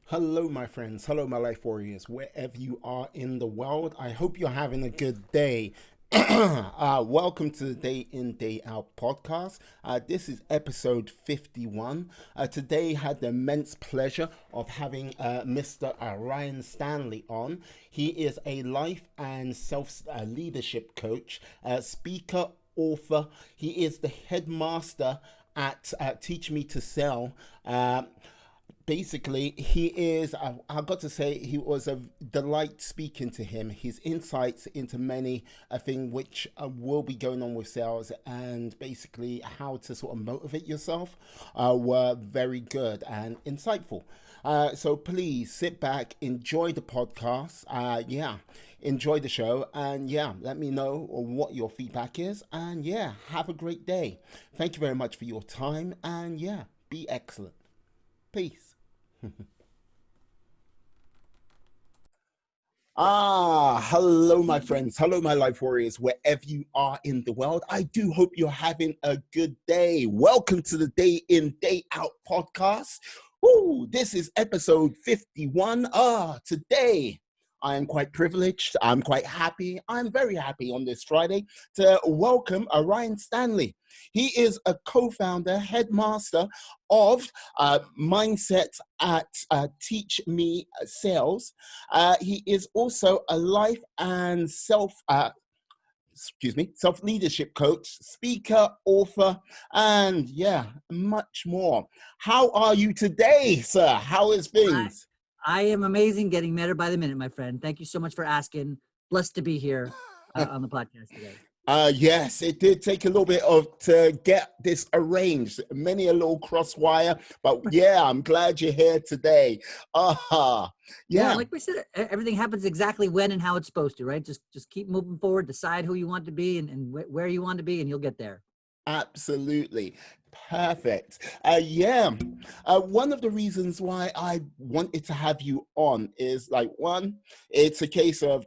Hello, my friends. Hello, my life warriors. Wherever you are in the world, I hope you're having a good day. Welcome to the Day In, Day Out podcast. This is episode 51. Today, had the immense pleasure of having Mr. Ryan Stanley on. He is a life and self leadership coach, speaker, author. He is the headmaster at Teach Me to Sell. Basically, he is, I got to say, he was a delight speaking to him. His insights into many a thing which will be going on with sales and basically how to sort of motivate yourself were very good and insightful. So please sit back, enjoy the podcast. Enjoy the show. And let me know what your feedback is. And have a great day. Thank you very much for your time. And be excellent. Peace. Hello, my friends. Hello, my life warriors, wherever you are in the world. I do hope you're having a good day. Welcome to the Day In, Day Out podcast. Ooh, this is episode 51. Today I am quite privileged. I'm quite happy. I'm very happy on this Friday to welcome Ryan Stanley. He is a co-founder, headmaster of mindset at Teach Me Sales. He is also a life and self leadership coach, speaker, author, and much more. How are you today, sir? How is I, things? I am amazing, getting better by the minute, my friend. Thank you so much for asking. Blessed to be here on the podcast today. Yes, it did take a little bit of to get this arranged. Many a little crosswire, but I'm glad you're here today. Uh Yeah, yeah, like we said, everything happens exactly when and how it's supposed to, right? Just keep moving forward, decide who you want to be and where you want to be, and you'll get there. absolutely. Perfect. One of the reasons why I wanted to have you on is like one, it's a case of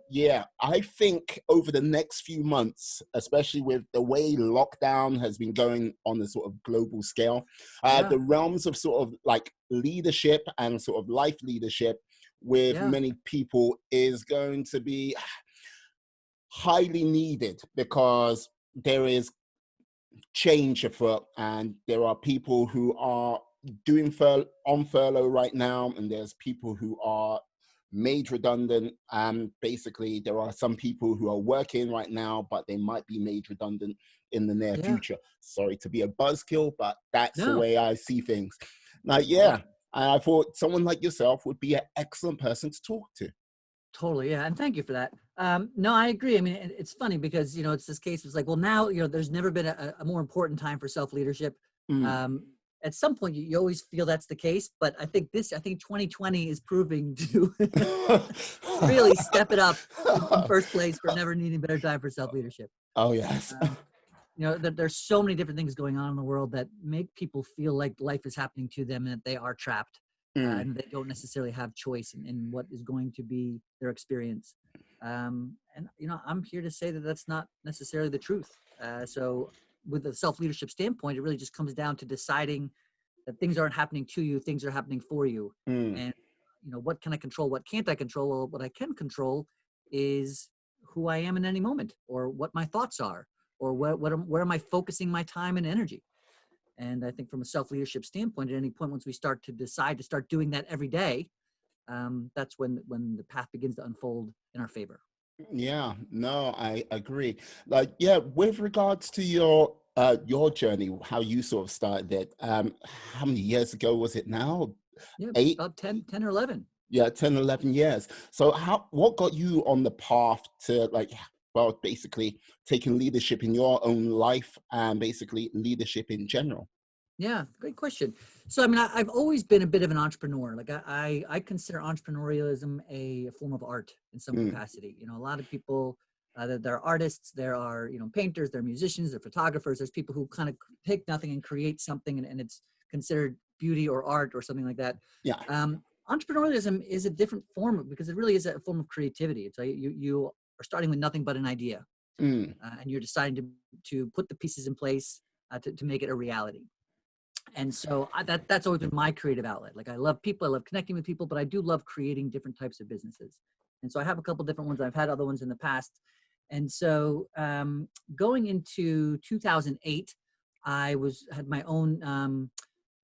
I think over the next few months, especially with the way lockdown has been going on a sort of global scale, Yeah, the realms of sort of like leadership and sort of life leadership with yeah, many people is going to be highly needed because there is change afoot, and there are people who are doing on furlough right now, and there's people who are made redundant. And basically, there are some people who are working right now, but they might be made redundant in the near yeah. future. Sorry to be a buzzkill, but that's the No, way I see things. Now, yeah, I thought someone like yourself would be an excellent person to talk to. totally. Yeah, and thank you for that. No, I agree. I mean, it's funny because it's this case. It's like, well, now there's never been a more important time for self leadership. Mm. Um, at some point, you always feel that's the case, but I think 2020 is proving to really step it up in first place for never needing better time for self leadership. Oh yes. Um, there's so many different things going on in the world that make people feel like life is happening to them and that they are trapped, Mm. and they don't necessarily have choice in what is going to be their experience. And I'm here to say that that's not necessarily the truth. So, with a self leadership standpoint, it really just comes down to deciding that things aren't happening to you, things are happening for you. Mm. And what can I control? What can't I control? Well, what I can control is who I am in any moment, or what my thoughts are, or where am I focusing my time and energy. And I think from a self-leadership standpoint, at any point once we start to decide to start doing that every day, that's when the path begins to unfold in our favor. Yeah, no, I agree. Like, with regards to your journey, how you sort of started it, how many years ago was it now? Yeah, Eight? about 10 or 11. Yeah, 10, 11 years. So what got you on the path to like, well, basically taking leadership in your own life and basically leadership in general? Yeah, great question. So, I mean, I've always been a bit of an entrepreneur. Like, I consider entrepreneurialism a form of art in some Mm. capacity. A lot of people, there are artists, there are, painters, there are musicians, there are photographers. There's people who kind of take nothing and create something, and it's considered beauty or art or something like that. Yeah. Entrepreneurialism is a different form because it really is a form of creativity. It's like you are starting with nothing but an idea, Mm. and you're deciding to put the pieces in place to make it a reality. And so that's always been my creative outlet. Like I love people, I love connecting with people, but I do love creating different types of businesses. And so I have a couple different ones. I've had other ones in the past. And so going into 2008, I had my own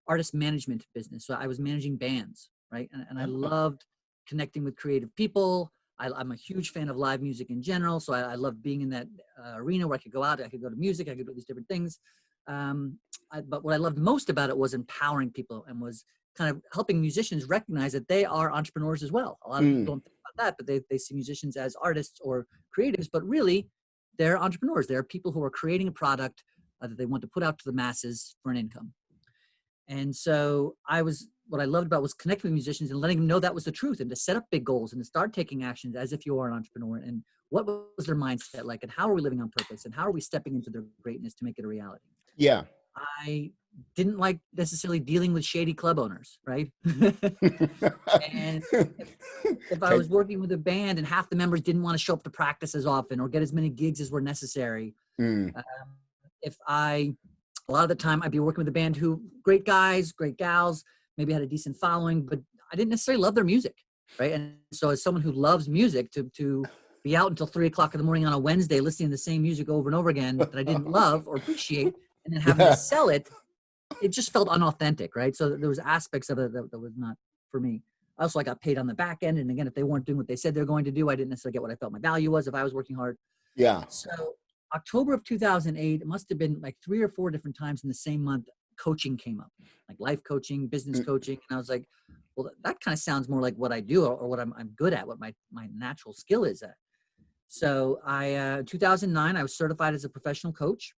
artist management business. So I was managing bands, right? And I loved connecting with creative people. I'm a huge fan of live music in general. So I love being in that arena where I could go out, I could go to music, I could do these different things. But what I loved most about it was empowering people and was kind of helping musicians recognize that they are entrepreneurs as well. A lot of people don't think about that, but they see musicians as artists or creatives, but really they're entrepreneurs. They're people who are creating a product that they want to put out to the masses for an income. And so what I loved about was connecting with musicians and letting them know that was the truth, and to set up big goals and to start taking actions as if you are an entrepreneur, and what was their mindset like, and how are we living on purpose, and how are we stepping into their greatness to make it a reality. Yeah. I didn't like necessarily dealing with shady club owners, right? And if I was working with a band and half the members didn't want to show up to practice as often or get as many gigs as were necessary, a lot of the time I'd be working with a band who, great guys, great gals, maybe had a decent following, but I didn't necessarily love their music, right? And so as someone who loves music, to be out until 3:00 in the morning on a Wednesday listening to the same music over and over again that I didn't love or appreciate, and then having to sell it, it just felt unauthentic, right? So there was aspects of it that was not for me. Also, I got paid on the back end. And again, if they weren't doing what they said they're going to do, I didn't necessarily get what I felt my value was if I was working hard. Yeah. So October of 2008, it must have been like 3 or 4 different times in the same month, coaching came up, like life coaching, business coaching. And I was like, well, that kind of sounds more like what I do or what I'm good at, what my natural skill is at. So 2009, I was certified as a professional coach,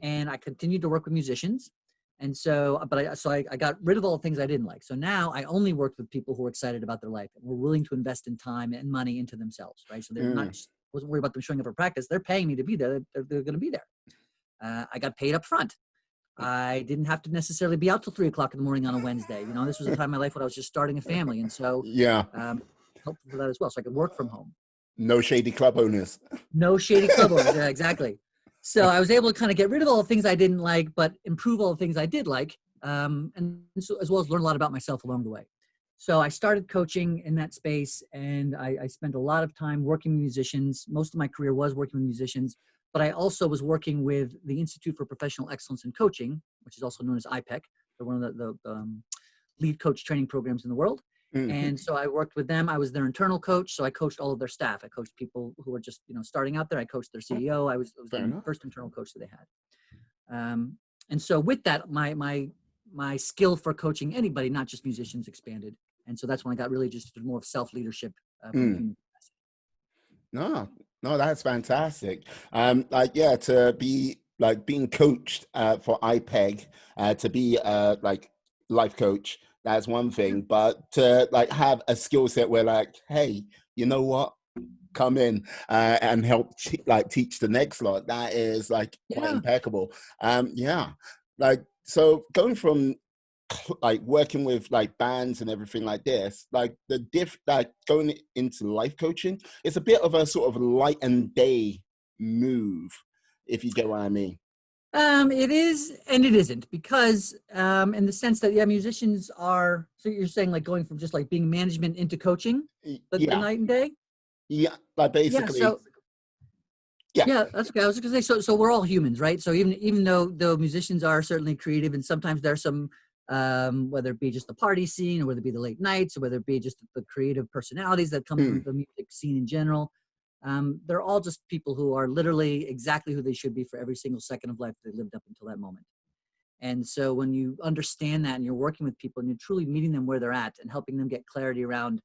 and I continued to work with musicians. And so, I got rid of all the things I didn't like. So now I only worked with people who are excited about their life and were willing to invest in time and money into themselves, right? So they're not just, wasn't worried about them showing up for practice. They're paying me to be there. They're going to be there. I got paid up front. I didn't have to necessarily be out till 3:00 in the morning on a Wednesday. You know, this was a time in my life when I was just starting a family. And so, helpful for that as well. So I could work from home. No shady club owners. No shady club owners. Yeah, exactly. So I was able to kind of get rid of all the things I didn't like, but improve all the things I did like, and so, as well as learn a lot about myself along the way. So I started coaching in that space, and I spent a lot of time working with musicians. Most of my career was working with musicians, but I also was working with the Institute for Professional Excellence in Coaching, which is also known as iPEC. They're one of the lead coach training programs in the world. And so I worked with them. I was their internal coach. So I coached all of their staff. I coached people who were just, starting out there. I coached their CEO. I was the first internal coach that they had. And so with that, my skill for coaching anybody, not just musicians, expanded. And so that's when I got really just more of self-leadership. No, that's fantastic. To be like being coached for iPEG, to be like life coach, that's one thing, but to like have a skill set where like, hey, you know what? Come in and help teach the next lot. That is like quite impeccable. Like, so going from like working with like bands and everything like this, like going into life coaching, it's a bit of a sort of light and day move, if you get what I mean. It is and it isn't, because in the sense that musicians are, so you're saying like going from just like being management into coaching, the night and day? Yeah, like basically. Yeah, that's okay. I was gonna say, so we're all humans, right? So even though musicians are certainly creative, and sometimes there's some whether it be just the party scene, or whether it be the late nights, or whether it be just the creative personalities that come from the music scene in general. They're all just people who are literally exactly who they should be for every single second of life they lived up until that moment. And so when you understand that and you're working with people and you're truly meeting them where they're at and helping them get clarity around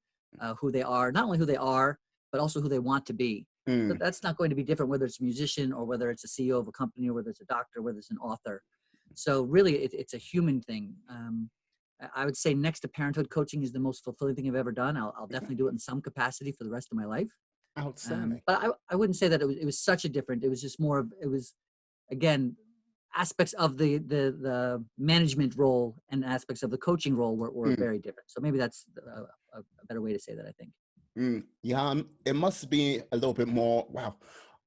who they are, not only who they are, but also who they want to be. But that's not going to be different whether it's a musician or whether it's a CEO of a company or whether it's a doctor, whether it's an author. So really it's a human thing. I would say next to parenthood, coaching is the most fulfilling thing I've ever done. I'll definitely do it in some capacity for the rest of my life. Outstanding. But I wouldn't say that it was such a different. It was just more of, it was, again, aspects of the management role and aspects of the coaching role were very different. So maybe that's a better way to say that, I think. It must be a little bit more. Wow,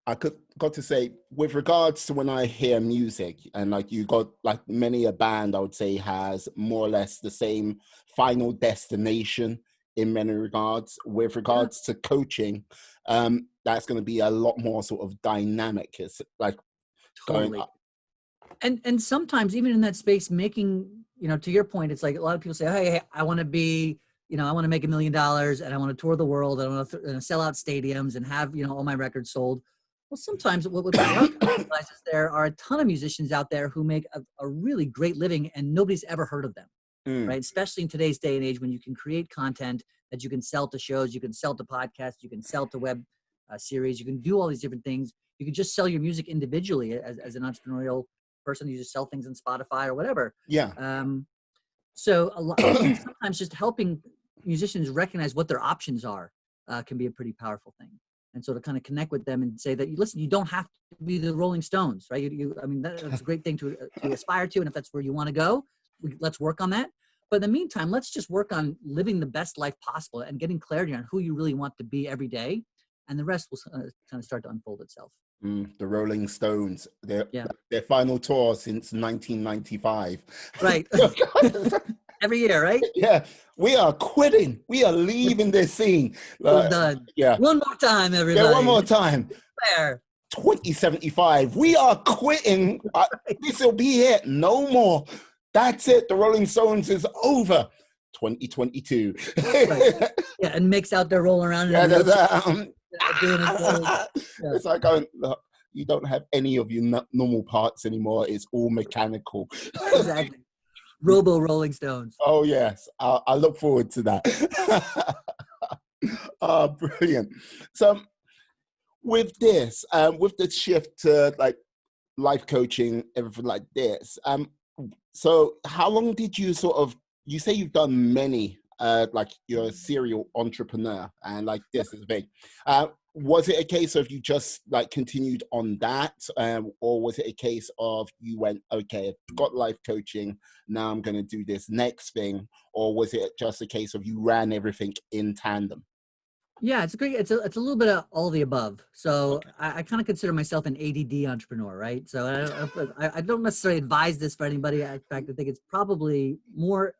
I got to say, with regards to when I hear music, and like you got like many a band, I would say has more or less the same final destination in many regards. With Yeah, regards to coaching, that's going to be a lot more sort of dynamic. It's like going totally. up. And sometimes even in that space, making, to your point, it's like a lot of people say, hey, I want to be, I want to make $1 million and I want to tour the world. I want to sell out stadiums and have, all my records sold. Well, sometimes what a lot of people realize is there are a ton of musicians out there who make a really great living and nobody's ever heard of them, Mm, right? Especially in today's day and age when you can create content that you can sell to shows, you can sell to podcasts, you can sell to web series, you can do all these different things. You can just sell your music individually as an entrepreneurial person. You just sell things on Spotify or whatever. yeah. So even sometimes just helping musicians recognize what their options are can be a pretty powerful thing. And so to kind of connect with them and say that, listen, you don't have to be the Rolling Stones, right? I mean, that's a great thing to aspire to. And if that's where you want to go, let's work on that. But in the meantime, let's just work on living the best life possible and getting clarity on who you really want to be every day. And the rest will kind of start to unfold itself. The Rolling Stones, Yeah. their final tour since 1995. Right. Every year, right? Yeah, we are quitting. We are leaving this scene. We're done. Yeah. One more time, everybody. Yeah, one more time. There. 2075. We are quitting. This will be it. No more. That's it. The Rolling Stones is over. 2022. Right. Yeah, and Mick's out there rolling around. Yeah, Doing his thing. Yeah. It's like going, look, you don't have any of your normal parts anymore. It's all mechanical. Exactly. Robo Rolling Stones. Oh, yes. I look forward to that. Brilliant. So with this, with the shift to like life coaching, everything like this, so how long did you you say you've done many, like you're a serial entrepreneur and like this is big. Was it a case of you just like continued on that? Or was it a case of you went, okay, I've got life coaching, now I'm going to do this next thing? Or was it just a case of you ran everything in tandem? Yeah, it's a little bit of all the above. So Okay. I kind of consider myself an ADD entrepreneur, right? So I don't necessarily advise this for anybody. In fact, I think it's probably more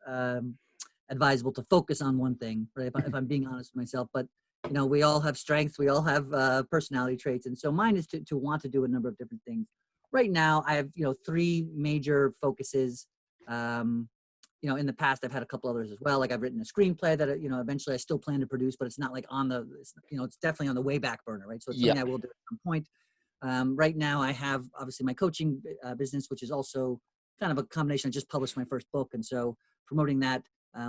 advisable to focus on one thing, right? If I'm being honest with myself. But we all have strengths, we all have personality traits, and so mine is to want to do a number of different things. Right now, I have 3 major focuses. In the past, I've had a couple others as well. Like I've written a screenplay that eventually I still plan to produce, but it's not like it's definitely on the way back burner, right? So it's something I will do at some point. Right now, I have obviously my coaching business, which is also kind of a combination. I just published my first book, and so promoting that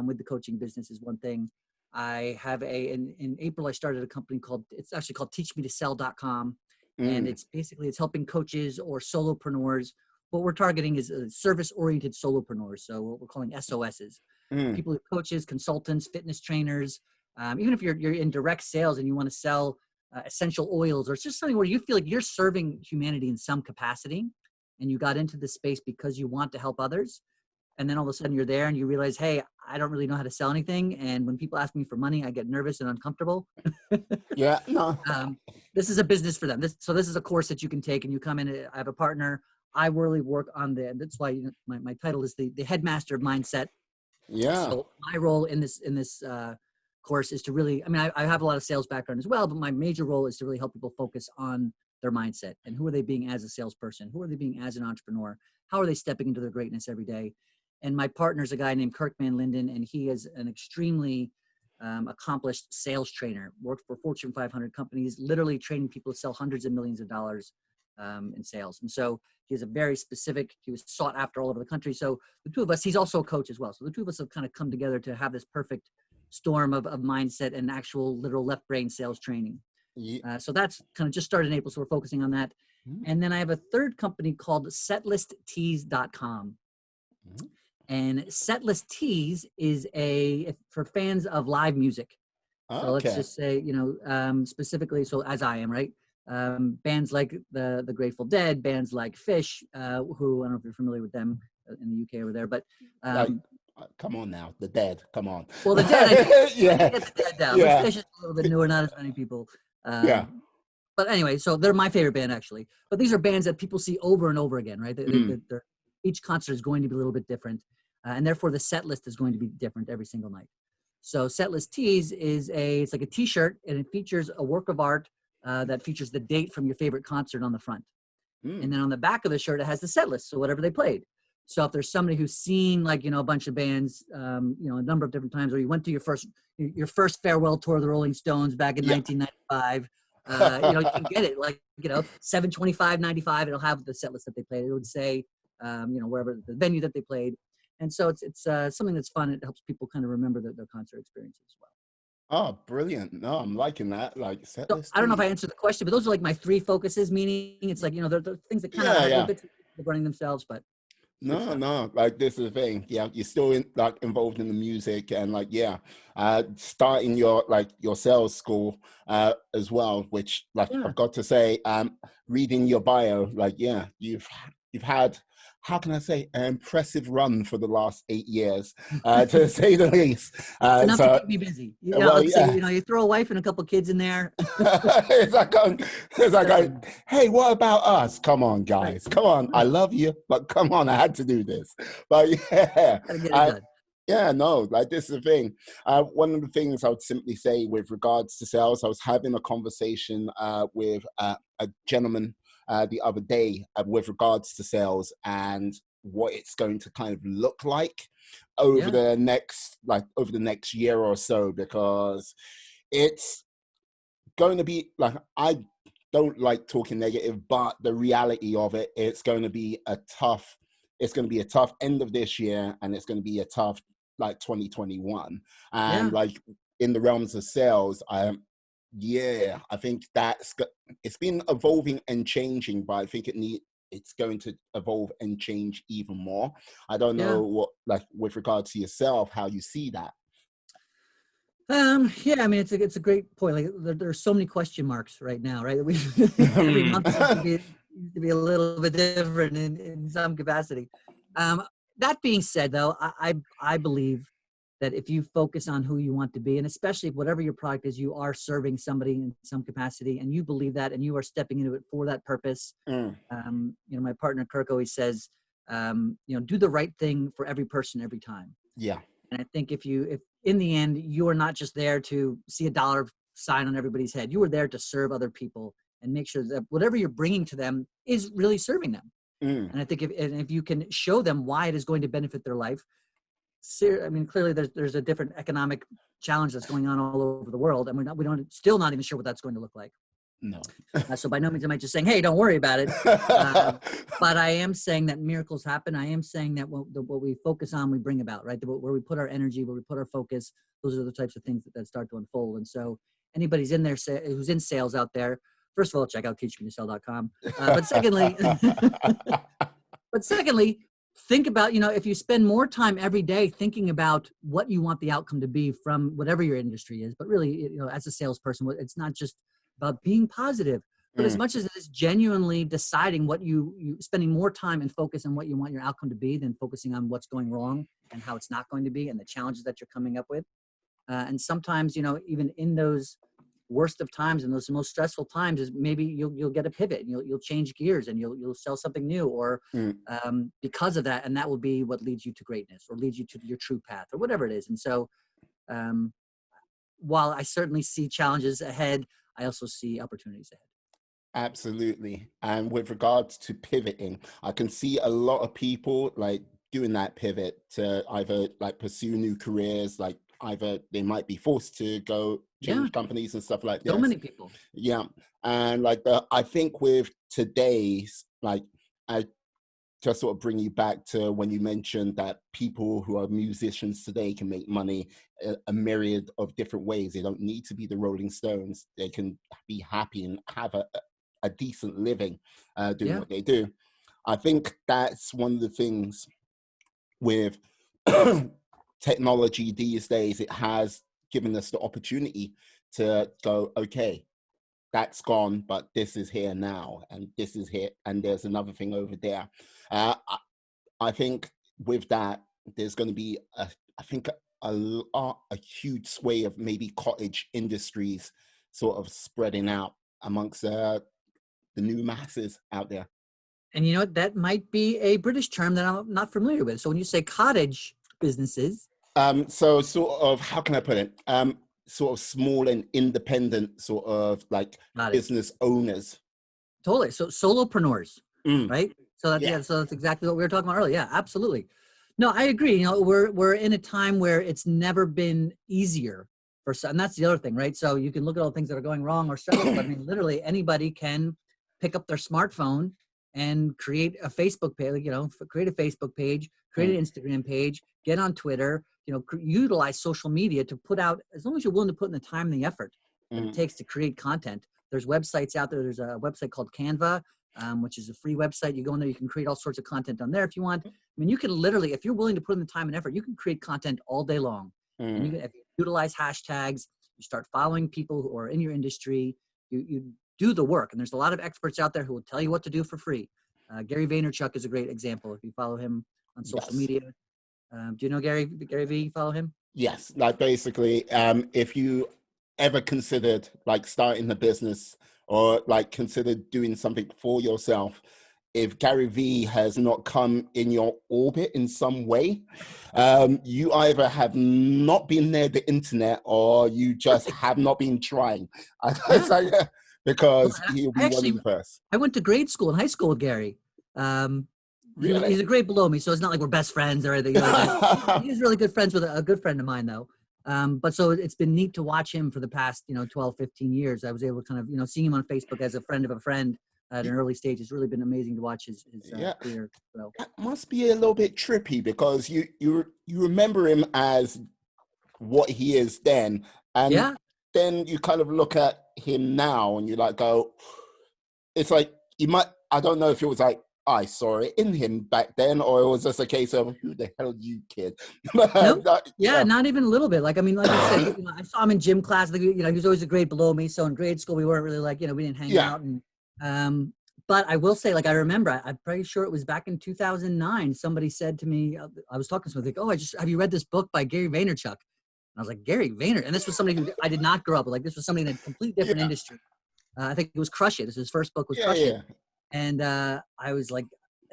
with the coaching business is one thing. I have in April, I started a company it's actually called teachmetosell.com. And it's helping coaches or solopreneurs. What we're targeting is service-oriented solopreneurs. So what we're calling SOSs, people who coaches, consultants, fitness trainers. Even if you're in direct sales and you want to sell essential oils, or it's just something where you feel like you're serving humanity in some capacity and you got into this space because you want to help others. And then all of a sudden you're there and you realize, hey, I don't really know how to sell anything. And when people ask me for money, I get nervous and uncomfortable. Yeah, no. This is a business for them. This is a course that you can take and you come in. I have a partner. I really work on that's why my title is the headmaster of mindset. Yeah. So my role in this course is to really, I have a lot of sales background as well, but my major role is to really help people focus on their mindset and who are they being as a salesperson? Who are they being as an entrepreneur? How are they stepping into their greatness every day? And my partner is a guy named Kirk Van Linden, and he is an extremely accomplished sales trainer, worked for Fortune 500 companies, literally training people to sell hundreds of millions of dollars in sales. And so he was sought after all over the country. So the two of us, he's also a coach as well. So the two of us have kind of come together to have this perfect storm of mindset and actual literal left brain sales training. Yeah. So that's kind of just started in April. So we're focusing on that. And then I have a third company called setlisttees.com. And Setlist Tees is for fans of live music. So let's just say, specifically, so as I am, right? Bands like the Grateful Dead, bands like Fish, who I don't know if you're familiar with them in the UK over there, but come on now, the Dead, come on. Well, the Dead, I yeah, get the Dead down. Yeah. But Fish is a little bit newer, not as many people. Yeah. but anyway, so they're my favorite band actually. But these are bands that people see over and over again, right? Each concert is going to be a little bit different, and therefore the set list is going to be different every single night. So Setlist Tees it's like a T-shirt, and it features a work of art that features the date from your favorite concert on the front. And then on the back of the shirt, it has the set list, so whatever they played. So if there's somebody who's seen like, a bunch of bands, a number of different times, or you went to your first farewell tour of the Rolling Stones back in 1995, you can get it like, 7/25/95, it'll have the set list that they played. It would say, wherever the venue that they played. And so it's something that's fun. It helps people kind of remember their concert experiences as well. Oh, brilliant. No, I'm liking that. Like set So list. I don't know if I answered the question, but those are like my 3 focuses, meaning it's like, they're things that kind of have a bit of running themselves, but no, like this is the thing. Yeah, you're still involved in the music, and starting your sales school as well, which I've got to say, reading your bio, you've had, how can I say, an impressive run for the last 8 years, to say the least. Enough to keep me busy. You throw a wife and a couple kids in there. It's like, hey, what about us? Come on, guys. Come on. I love you, but come on, I had to do this. But Gotta get it done. Yeah, no, this is the thing. One of the things I would simply say with regards to sales, I was having a conversation with a gentleman the other day with regards to sales and what it's going to kind of look like over the next year or so, because it's going to be I don't like talking negative, but the reality of it, it's going to be a tough end of this year, and it's going to be a tough 2021. And in the realms of sales, I think it's been evolving and changing, but I think it's going to evolve and change even more. I don't know what, with regards to yourself, how you see that. I mean, it's a great point. Like there's so many question marks right now, right? Every month seems to be a little bit different in some capacity. That being said, though, I believe that if you focus on who you want to be, and especially whatever your product is, you are serving somebody in some capacity, and you believe that, and you are stepping into it for that purpose. My partner Kirk always says, do the right thing for every person every time. Yeah. And I think if in the end, you are not just there to see a dollar sign on everybody's head, you are there to serve other people and make sure that whatever you're bringing to them is really serving them. And I think if you can show them why it is going to benefit their life, I mean, clearly there's a different economic challenge that's going on all over the world, and we're still not even sure what that's going to look like. No. So by no means am I just saying, hey, don't worry about it. But I am saying that miracles happen. I am saying that what we focus on, we bring about, right? Where we put our energy, where we put our focus, those are the types of things that start to unfold. And so anybody's in there who's in sales out there, first of all, check out teachmetosell.com. But secondly, think about, if you spend more time every day thinking about what you want the outcome to be from whatever your industry is, but really, as a salesperson, it's not just about being positive, but as much as it is genuinely deciding what you spending more time and focus on what you want your outcome to be than focusing on what's going wrong and how it's not going to be and the challenges that you're coming up with. And sometimes, even in those worst of times and those most stressful times, is maybe you'll get a pivot and you'll change gears and you'll sell something new or because of that, and that will be what leads you to greatness or leads you to your true path or whatever it is. And so while I certainly see challenges ahead, I also see opportunities ahead. Absolutely. And with regards to pivoting, I can see a lot of people doing that pivot to either pursue new careers, either they might be forced to go change companies and stuff like that. So many people. Yeah. And I think with today's, I just sort of bring you back to when you mentioned that people who are musicians today can make money a myriad of different ways. They don't need to be the Rolling Stones. They can be happy and have a decent living doing what they do. I think that's one of the things with technology these days. It has given us the opportunity to go, okay, that's gone, but this is here now, and this is here, and there's another thing over there. I think with that, there's going to be a huge sway of maybe cottage industries sort of spreading out amongst the new masses out there. And you know what? That might be a British term that I'm not familiar with. So when you say cottage businesses, So sort of, how can I put it? Sort of small and independent sort of like got it. business owners. Totally. So solopreneurs, Mm, right? So that, yeah. yeah, so that's exactly what we were talking about earlier. Yeah, absolutely. No, I agree. You know, we're in a time where it's never been easier for some, and that's the other thing, right? So you can look at all the things that are going wrong or struggles, but I mean, literally anybody can pick up their smartphone and create a Facebook page, you know, create a Facebook page, create Mm, an Instagram page, get on Twitter, you know, utilize social media to put out, as long as you're willing to put in the time and the effort that it mm, takes to create content. There's websites out there. There's a website called Canva, which is a free website. You go in there, you can create all sorts of content on there if you want. I mean, you can literally, if you're willing to put in the time and effort, you can create content all day long. And you mm. can, if you utilize hashtags, you start following people who are in your industry, you do the work. And there's a lot of experts out there who will tell you what to do for free. Gary Vaynerchuk is a great example. If you follow him on social Yes. media, do you know Gary V? You follow him? Yes. Like basically, if you ever considered like starting a business or like considered doing something for yourself, if Gary V has not come in your orbit in some way, you either have not been near the internet or you just have not been trying. Yeah. Well, Because he'll be one of the first. I went to grade school and high school with Gary. Really? He's a grade below me, so it's not like we're best friends or anything like that. He's really good friends with a good friend of mine, though. But so it's been neat to watch him for the past, 12, 15 years. I was able to kind of, seeing him on Facebook as a friend of a friend at an early stage. It's really been amazing to watch his Yeah. career. So That must be a little bit trippy because you remember him as what he is then, and yeah, then you kind of look at him now and you like go, it's like you might, I don't know if it was like I saw it in him back then or it was just a case of who the hell you kid. no, yeah, Yeah. not even a little bit. Like, I mean, like you said, I saw him in gym class. Like, he was always a grade below me. So in grade school, we weren't really like, we didn't hang Yeah. out. And but I will say, like, I remember, I'm pretty sure it was back in 2009. Somebody said to me, I was talking to somebody, like, oh, have you read this book by Gary Vaynerchuk? And I was like, Gary Vayner, and this was somebody who I did not grow up with. Like, this was somebody in a completely different Yeah. industry. I think it was Crush It. His first book was Yeah. Crush It. Yeah. And I was like,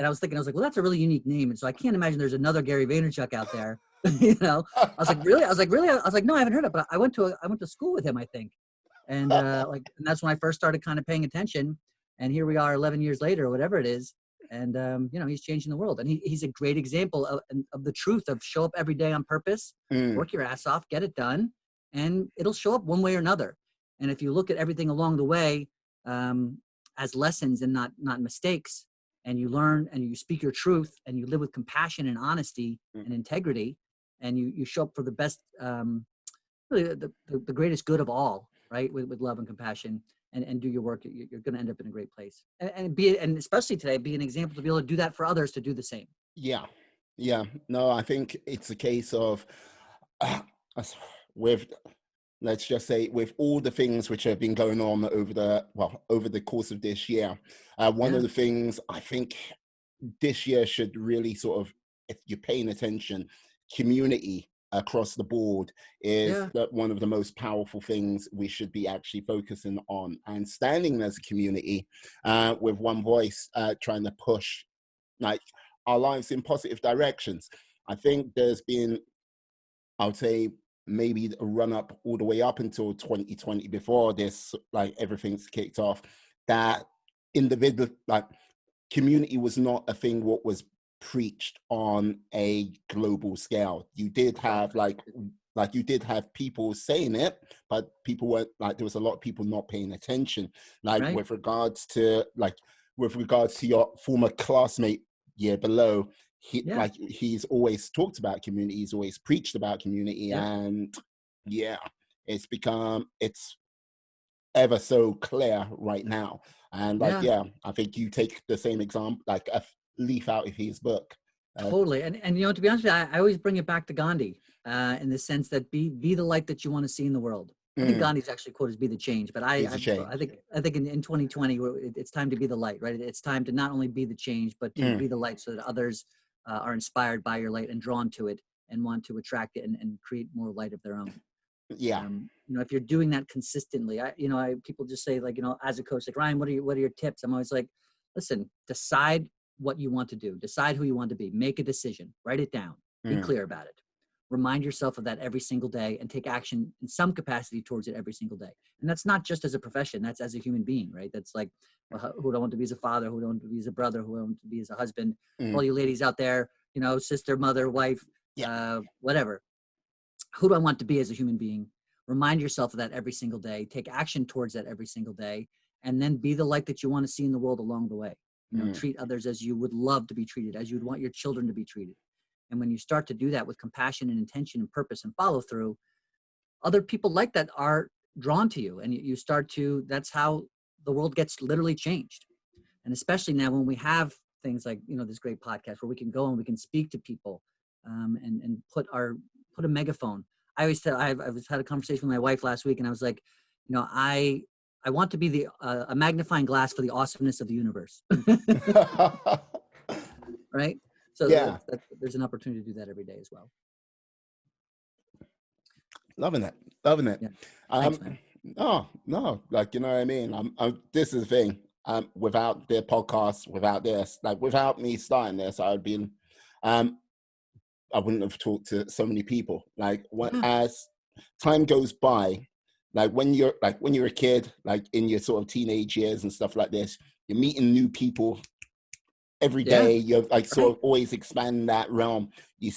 I was like, well, that's a really unique name. And so I can't imagine there's another Gary Vaynerchuk out there. I was like, really? I was like, no, I haven't heard it, but I went to school with him, I think. And and that's when I first started kind of paying attention. And here we are 11 years later, or whatever it is. And, he's changing the world. And he's a great example of the truth of show up every day on purpose, Mm, work your ass off, get it done, and it'll show up one way or another. And if you look at everything along the way as lessons and not mistakes, and you learn and you speak your truth and you live with compassion and honesty mm. and integrity, and you show up for the best, really the greatest good of all, right? With love and compassion, and do your work, you're going to end up in a great place. And especially today, be an example to be able to do that for others to do the same. Yeah. Yeah. No, I think it's a case of uh, with, let's just say, with all the things which have been going on over the course of this year, one Yeah, of the things I think this year should really sort of, if you're paying attention, community across the board is yeah, one of the most powerful things we should be actually focusing on and standing as a community with one voice, trying to push like our lives in positive directions. I think there's been, I would say, maybe a run up all the way up until 2020 before this, like everything's kicked off, that individual, like community was not a thing what was preached on a global scale. You did have like you did have people saying it, but people weren't like, there was a lot of people not paying attention. Like right. with regards to your former classmate year below, Yeah, he's always talked about community, he's always preached about community, yep, and yeah, it's ever so clear right now. And like, yeah. yeah, I think you take the same example, like a leaf out of his book. Uh, Totally. And to be honest with you, I always bring it back to Gandhi, in the sense that be the light that you want to see in the world. I think mm, Gandhi's actually quote is "be the change," but is a I change. think in 2020 it's time to be the light, right? It's time to not only be the change, but to Mm, be the light, so that others are inspired by your light and drawn to it and want to attract it and create more light of their own. Yeah. If you're doing that consistently, people just say, like, as a coach, like, Ryan, what are your tips? I'm always like, listen, decide what you want to do, decide who you want to be, make a decision, write it down, be clear about it. Remind yourself of that every single day and take action in some capacity towards it every single day. And that's not just as a profession, that's as a human being, right? That's like, who do I want to be as a father? Who do I want to be as a brother? Who do I want to be as a husband? All you ladies out there, sister, mother, wife, whatever. Who do I want to be as a human being? Remind yourself of that every single day. Take action towards that every single day. And then be the light that you want to see in the world along the way. Treat others as you would love to be treated, as you would want your children to be treated. And when you start to do that with compassion and intention and purpose and follow through, other people like that are drawn to you. And you start to, that's how the world gets literally changed. And especially now when we have things like, this great podcast where we can go and we can speak to people and put a megaphone. I always tell, I had a conversation with my wife last week, and I was like, I want to be a magnifying glass for the awesomeness of the universe. Right? So there's an opportunity to do that every day as well. Loving it. Yeah. Thanks, man. No, like, what I mean? This is the thing. Without the podcast, without this, like, without me starting this, I wouldn't have talked to so many people. Like, as time goes by, like when you're a kid, like in your sort of teenage years and stuff like this, you're meeting new people every day. You're like sort of always expanding that realm. You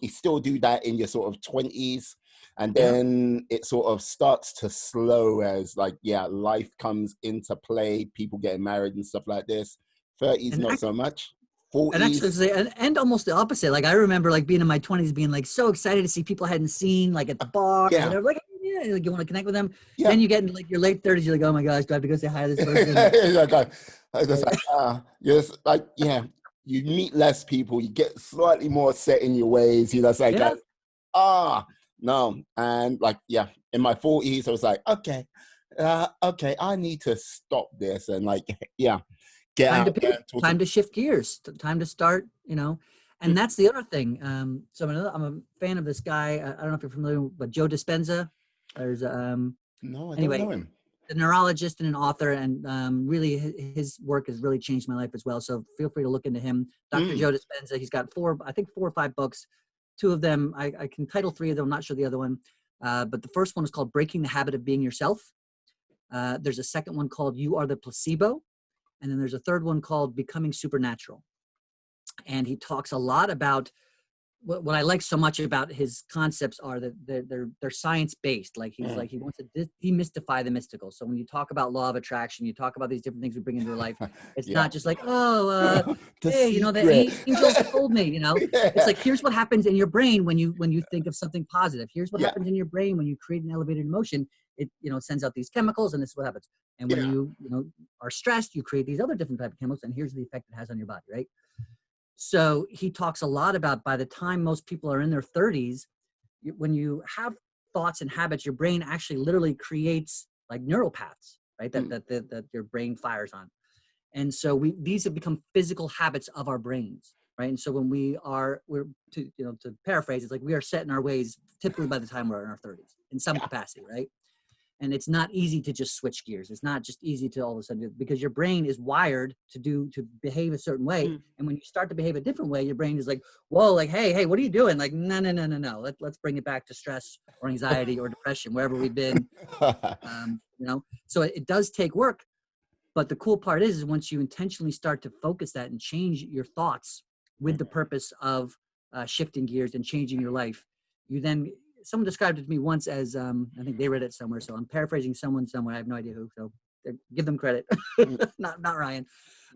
still do that in your sort of 20s, and then it sort of starts to slow as life comes into play, people getting married and stuff like this. 30s, and not so much. 40s. And actually, and almost the opposite. Like, I remember like being in my 20s, being like so excited to see people I hadn't seen, like at the bar, or whatever. Like, like you want to connect with them. Yeah. Then you get into like your late 30s, you're like, oh my gosh, do I have to go say hi to this person? You meet less people, you get slightly more set in your ways. It's like, no. And like, in my 40s, I was like, okay, I need to stop this and like, get time out there. Time to shift gears. Time to start, And that's the other thing. So I'm a fan of this guy. I don't know if you're familiar with Joe Dispenza. There's no, I don't know him. A neurologist and an author, and really his work has really changed my life as well. So feel free to look into him. Dr. Joe Dispenza. He's got 4 or 5 books. 2 of them, I can title 3 of them. I'm not sure the other one. But the first one is called Breaking the Habit of Being Yourself. There's a second one called You Are the Placebo. And then there's a third one called Becoming Supernatural. And he talks a lot about what I like so much about his concepts are that they're science-based. Like he's like, he wants to demystify the mystical. So when you talk about law of attraction, you talk about these different things we bring into your life. It's not just like, hey, the angels told me, It's like, here's what happens in your brain when you think of something positive. Here's what happens in your brain when you create an elevated emotion. It, sends out these chemicals, and this is what happens. And when you are stressed, you create these other different type of chemicals, and here's the effect it has on your body, right? So he talks a lot about, by the time most people are in their 30s, when you have thoughts and habits, your brain actually literally creates like neural paths, right? That your brain fires on. And so these have become physical habits of our brains, right? And so when we're to paraphrase, it's like we are set in our ways typically by the time we're in our 30s in some capacity, right? And it's not easy to just switch gears. It's not just easy to all of a sudden, because your brain is wired to behave a certain way. And when you start to behave a different way, your brain is like, whoa, like, hey, what are you doing? Like, no. Let's bring it back to stress or anxiety or depression, wherever we've been. So it does take work. But the cool part is once you intentionally start to focus that and change your thoughts with the purpose of shifting gears and changing your life, someone described it to me once as, I think they read it somewhere, so I'm paraphrasing someone somewhere. I have no idea who, so give them credit. not Ryan.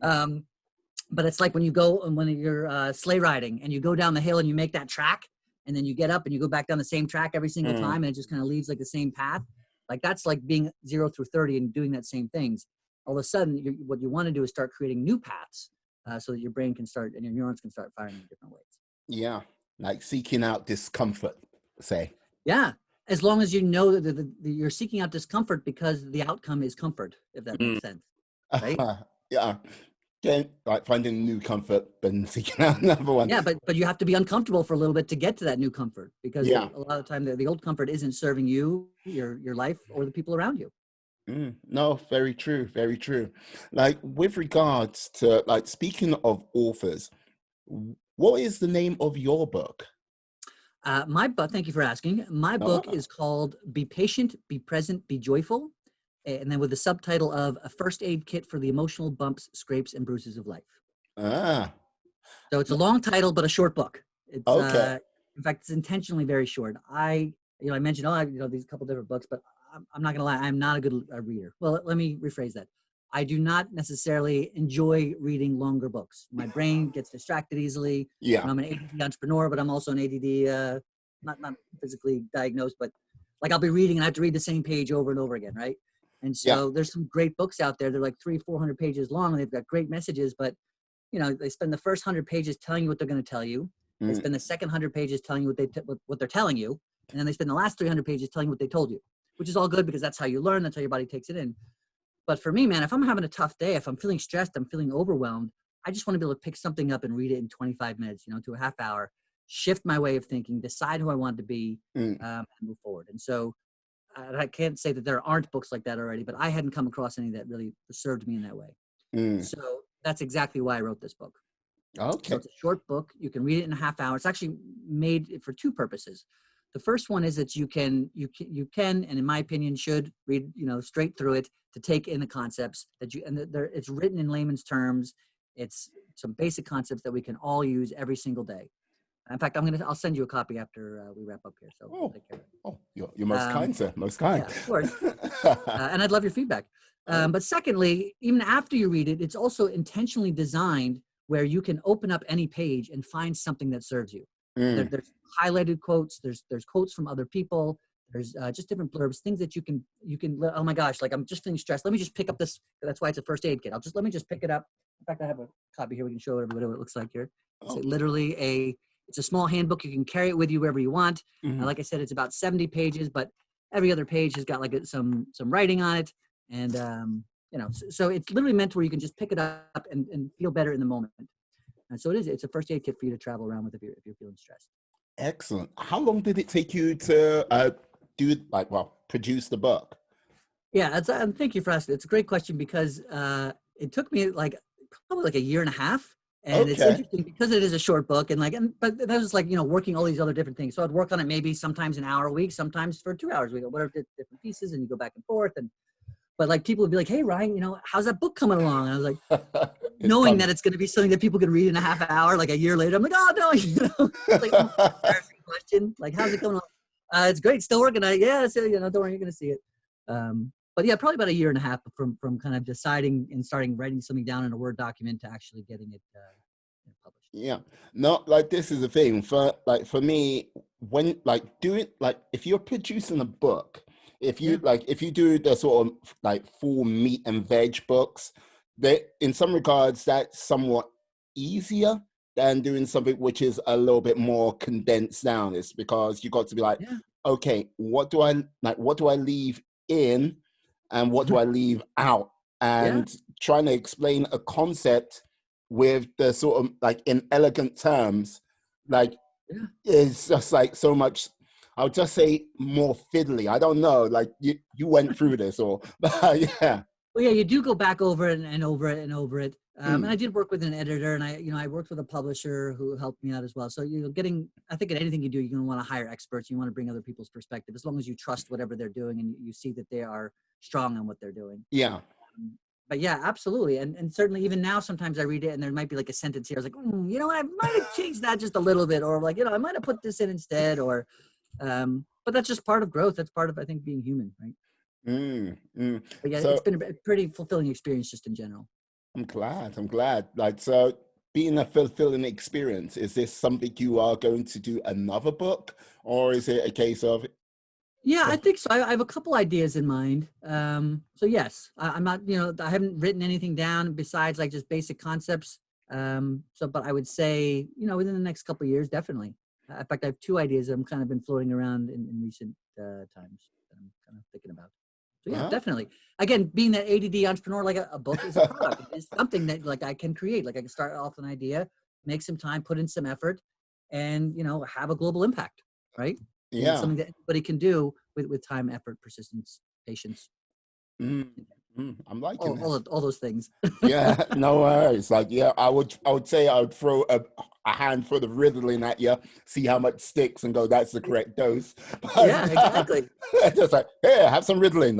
But it's like when you're sleigh riding and you go down the hill and you make that track, and then you get up and you go back down the same track every single time, and it just kind of leaves like the same path. Like that's like being 0 through 30 and doing that same things. All of a sudden, what you want to do is start creating new paths so that your brain can start and your neurons can start firing in different ways. Yeah, like seeking out discomfort, say. Yeah, as long as you know that you're seeking out discomfort because the outcome is comfort, if that makes sense, right? Yeah. Again, like finding new comfort and seeking out another one. Yeah, but you have to be uncomfortable for a little bit to get to that new comfort, because Yeah. a lot of the time the old comfort isn't serving you, your life, or the people around you. No, very true, very true. Like with regards to like speaking of authors, what is the name of your book? My book, thank you for asking. My book Oh, is called Be Patient, Be Present, Be Joyful. And then with the subtitle of A First Aid Kit for the Emotional Bumps, Scrapes, and Bruises of Life. ah, So it's a long title, but a short book. It's, okay. in fact, it's intentionally very short. I mentioned, these couple different books, but I'm not going to lie. I'm not a good reader. Well, let me rephrase that. I do not necessarily enjoy reading longer books. My brain gets distracted easily. Yeah, I'm an ADD entrepreneur, but I'm also an ADD, not physically diagnosed, but like I'll be reading and I have to read the same page over and over again, right? And yeah. so there's some great books out there. They're like 300-400 pages long, and they've got great messages, but they spend the first 100 pages telling you what they're going to tell you. They Mm, spend the second 100 pages telling you what they're telling you, and then they spend the last 300 pages telling you what they told you, which is all good because that's how you learn. That's how your body takes it in. But for me, man, if I'm having a tough day, if I'm feeling stressed, I'm feeling overwhelmed, I just want to be able to pick something up and read it in 25 minutes, to a half hour, shift my way of thinking, decide who I want to be, mm, and move forward. And so I can't say that there aren't books like that already, but I hadn't come across any that really served me in that way. mm. So that's exactly why I wrote this book. So Okay. it's a short book. You can read it in a half hour. It's actually made for two purposes. The first one is that you can, and in my opinion, should read, straight through it to take in the concepts it's written in layman's terms. It's some basic concepts that we can all use every single day. In fact, I'll send you a copy after we wrap up here. So Oh, take care of it. you're most kind, sir. Most kind. Yeah, of course. And I'd love your feedback. Oh, But secondly, even after you read it, it's also intentionally designed where you can open up any page and find something that serves you. mm, There's highlighted quotes. There's quotes from other people. There's just different blurbs, things that you can. Oh my gosh, like I'm just feeling stressed. Let me just pick up this. That's why it's a first aid kit. Let me just pick it up. In fact, I have a copy here. We can show everybody what it looks like here. It's oh, literally it's a small handbook. You can carry it with you wherever you want. mhm. Like I said, it's about 70 pages, but every other page has got like some writing on it. And, so it's literally meant where you can just pick it up and feel better in the moment. And so it's a first aid kit for you to travel around with if you're feeling stressed. Excellent. How long did it take you to produce the book? Yeah, thank you for asking. It's a great question because it took me probably like a year and a half. And it's Okay. interesting because it is a short book, but that was like, working all these other different things. So I'd work on it maybe sometimes an hour a week, sometimes for 2 hours a week, or whatever, different pieces, and you go back and forth. But like people would be like, "Hey, Ryan, how's that book coming along?" And I was like, It's knowing coming. that it's going to be something that people can read in a half hour, like a year later, I'm like, "Oh no," it's like almost an embarrassing question. Like, how's it coming along? It's great, still working on it. Yeah, so don't worry, you're going to see it. But yeah, probably about a year and a half from kind of deciding and starting writing something down in a Word document to actually getting it published. Yeah. No, like this is the thing for me, when like do it like if you're producing a book, Yeah, if you do the sort of like full meat and veg books, that in some regards that's somewhat easier than doing something which is a little bit more condensed down. It's because you got to be like, yeah, okay, what do I leave in and what do I leave out? yeah, And trying to explain a concept with the sort of like in elegant terms, like yeah. is just like so much. I'll just say more fiddly. I don't know. Like you went through this, or but yeah. Well, yeah, you do go back over it and over it and over it. And I Mm, did work with an editor, and I worked with a publisher who helped me out as well. So I think in anything you do, you're going to want to hire experts. You want to bring other people's perspective, as long as you trust whatever they're doing and you see that they are strong on what they're doing. yeah. Um, but yeah, absolutely. And certainly even now, sometimes I read it and there might be like a sentence here. I was like, I might have changed that just a little bit, or like, I might have put this in instead, but that's just part of growth. That's part of, I think, being human, right? Mm, mm. But yeah, it's So been a pretty fulfilling experience just in general. I'm glad. I'm glad. Like so, being a fulfilling experience. Is this something you are going to do another book, or is it a case of? Yeah, I think so. I have a couple ideas in mind. So yes, I'm not, I haven't written anything down besides like just basic concepts. But I would say, within the next couple of years, definitely. In fact, I have two ideas that I'm kind of been floating around in recent times that I'm kind of thinking about. So yeah, Huh? definitely. again, being that ADD entrepreneur, like a book is a product. It's something that like I can create. Like I can start off an idea, make some time, put in some effort, and have a global impact, right? And it's Yeah. something that anybody can do with time, effort, persistence, patience, I'm liking this. all those things. Yeah, no worries. Like, yeah, I would say I would throw a handful of Ritalin at you, see how much sticks, and go, that's the correct dose. Yeah, But exactly. just like, here, have some Ritalin.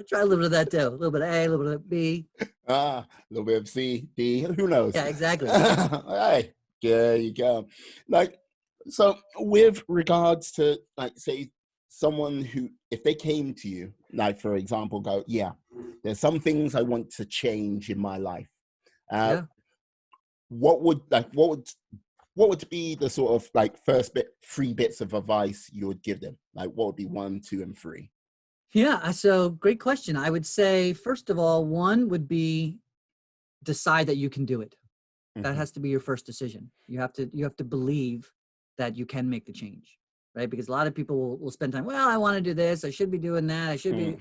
Try a little bit of that too. A little bit of A, a little bit of B. A little bit of C, D, who knows? Yeah, exactly. Hey, there you go. Like, so with regards to, like, say, someone who, if they came to you, like, for example, go, yeah, there's some things I want to change in my life. Uh, Yeah. what would be the sort of like three bits of advice you would give them? Like, what would be 1, 2, and 3? Yeah. So great question. I would say, first of all, one would be decide that you can do it. That Mm-hmm. has to be your first decision. You have to believe that you can make the change, right? Because a lot of people will spend time, well, I want to do this, I should be doing that, I should be,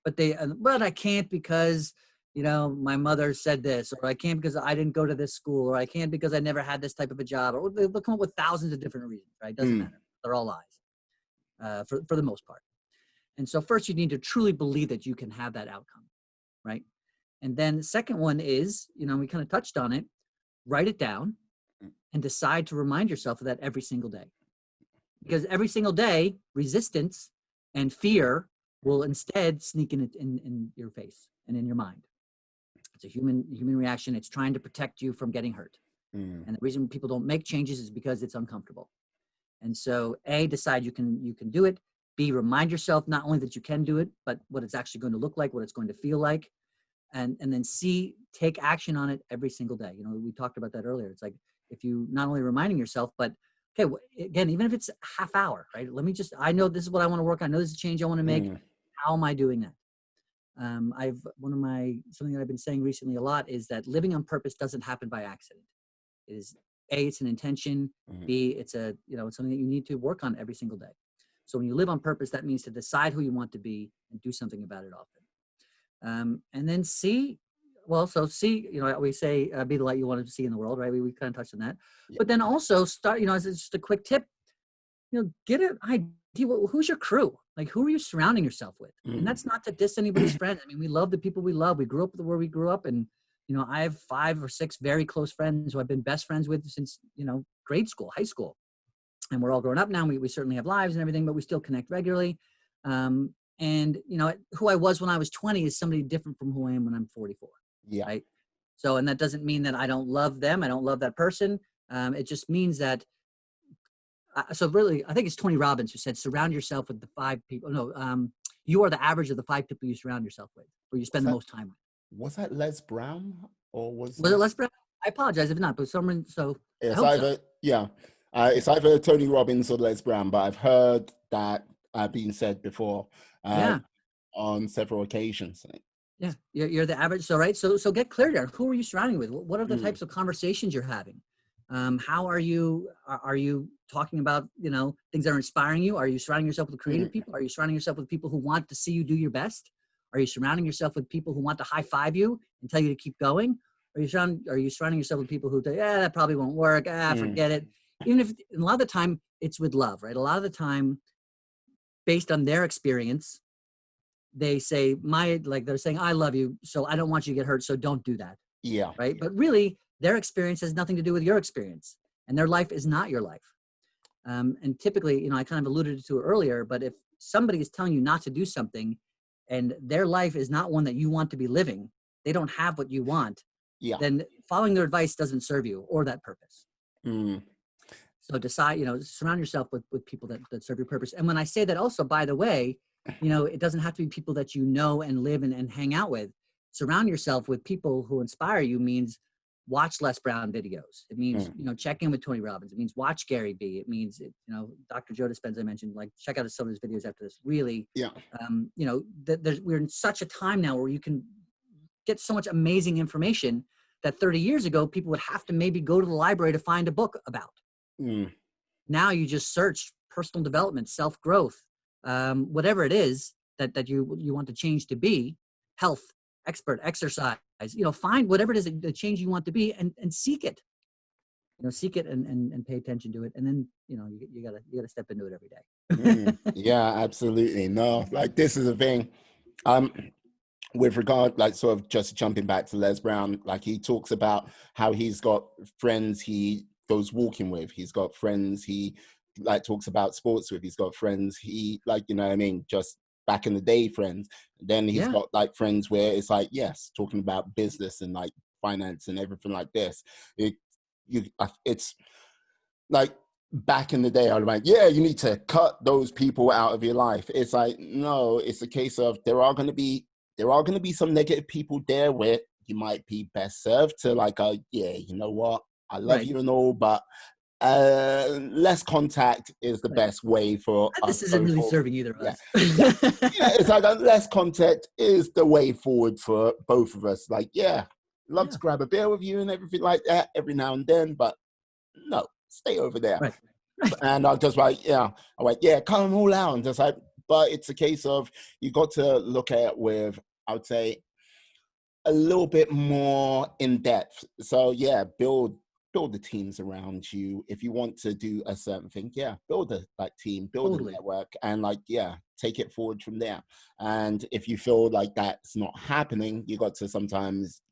but I can't because my mother said this, or I can't because I didn't go to this school, or I can't because I never had this type of a job, or they'll come up with thousands of different reasons, right? Doesn't matter. They're all lies, for the most part. And so first you need to truly believe that you can have that outcome, right? And then the second one is, we kind of touched on it, write it down and decide to remind yourself of that every single day. Because every single day, resistance and fear will instead sneak in your face and in your mind. It's a human reaction. It's trying to protect you from getting hurt. And the reason people don't make changes is because it's uncomfortable. And so A, decide you can do it. B, remind yourself not only that you can do it, but what it's actually going to look like, what it's going to feel like. And then C, take action on it every single day. We talked about that earlier. It's like, if you not only reminding yourself, but okay, again, even if it's a half hour, right? I know this is what I want to work on. I know this is a change I want to make. How am I doing that? Something that I've been saying recently a lot is that living on purpose doesn't happen by accident. It is A, it's an intention. B, it's it's something that you need to work on every single day. So when you live on purpose, that means to decide who you want to be and do something about it often. And then C, we say, be the light you wanted to see in the world, right? We kind of touched on that. Yeah. But then also start, as just a quick tip, get an idea, who's your crew? Like, who are you surrounding yourself with? And that's not to diss anybody's friends. I mean, we love the people we love. We grew up where we grew up. And, I have 5 or 6 very close friends who I've been best friends with since, grade school, high school. And we're all grown up now. We certainly have lives and everything, but we still connect regularly. And, who I was when I was 20 is somebody different from who I am when I'm 44. Yeah. Right. So, and that doesn't mean that I don't love them. I don't love that person. It just means that, so really, I think it's Tony Robbins who said, surround yourself with the 5 people. No, you are the average of the 5 people you surround yourself with, or you spend the most time with. Was that Les Brown or was it Les Brown? I apologize if not, but someone, so it's either, it's either Tony Robbins or Les Brown, but I've heard that being said before on several occasions. Yeah, you're the average. So, right. So get clear there. Who are you surrounding with? What are the types of conversations you're having? How are you talking about, things that are inspiring you? Are you surrounding yourself with creative people? Are you surrounding yourself with people who want to see you do your best? Are you surrounding yourself with people who want to high five you and tell you to keep going? Are you surrounding yourself with people who say, that probably won't work. Forget it. Even if a lot of the time it's with love, right? A lot of the time, based on their experience, they say, they're saying, I love you, so I don't want you to get hurt, so don't do that. Yeah. Right. But really, their experience has nothing to do with your experience, and their life is not your life. And typically, I kind of alluded to it earlier, but if somebody is telling you not to do something and their life is not one that you want to be living, they don't have what you want, then following their advice doesn't serve you or that purpose. So decide, surround yourself with people that serve your purpose. And when I say that also, by the way, it doesn't have to be people that you know and live and hang out with. Surround yourself with people who inspire you means watch Les Brown videos. It means, check in with Tony Robbins. It means watch Gary B. It means, Dr. Joe Dispenza I mentioned, check out some of his videos after this. Really, we're in such a time now where you can get so much amazing information that 30 years ago, people would have to maybe go to the library to find a book about. Now you just search personal development, self-growth, whatever it is that you want to change to be, health expert, exercise, find whatever it is, the change you want to be, and seek it. Seek it and pay attention to it. And then, you gotta step into it every day. Yeah, absolutely. No, like this is a thing. With regard, like sort of just jumping back to Les Brown, like he talks about how he's got friends he goes walking with. He's got friends he like talks about sports with. He's got friends he like, just back in the day friends. Then he's got like friends where it's like, yes, talking about business and like finance and everything like this. It's like back in the day, I was like, yeah, you need to cut those people out of your life. It's like, no, it's a case of there are going to be some negative people there where you might be best served to like, yeah, you know what? I love you and all, but less contact is the best way for us. This isn't really serving either of us. Yeah, it's like less contact is the way forward for both of us. Like, love to grab a beer with you and everything like that every now and then, but no, stay over there. Right. And I'll just like, cut them all out. And just like, but it's a case of you got to look at it with, I would say, a little bit more in depth. So build the teams around you. If you want to do a certain thing, build a team, build a network, and take it forward from there. And if you feel like that's not happening, you got to sometimes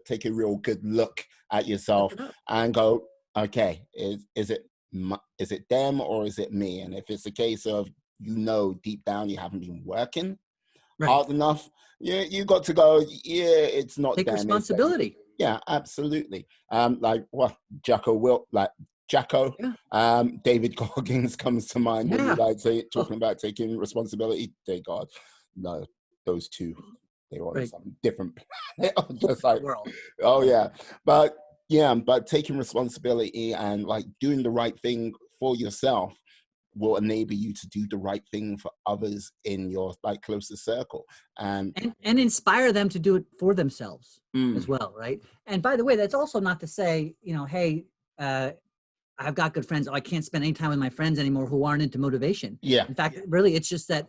take a real good look at yourself and go, okay, is it them or is it me? And if it's a case of deep down you haven't been working hard enough, you got to go, it's not take them, responsibility. Yeah, absolutely. Jacko, David Goggins comes to mind when you talking about taking responsibility. Thank God, no, those two, they were on some different planet. Just like world. But taking responsibility and doing the right thing for yourself will enable you to do the right thing for others in your closest circle, and inspire them to do it for themselves as well, right? And by the way, that's also not to say, hey, I've got good friends. I can't spend any time with my friends anymore who aren't into motivation. Yeah. In fact, really, it's just that,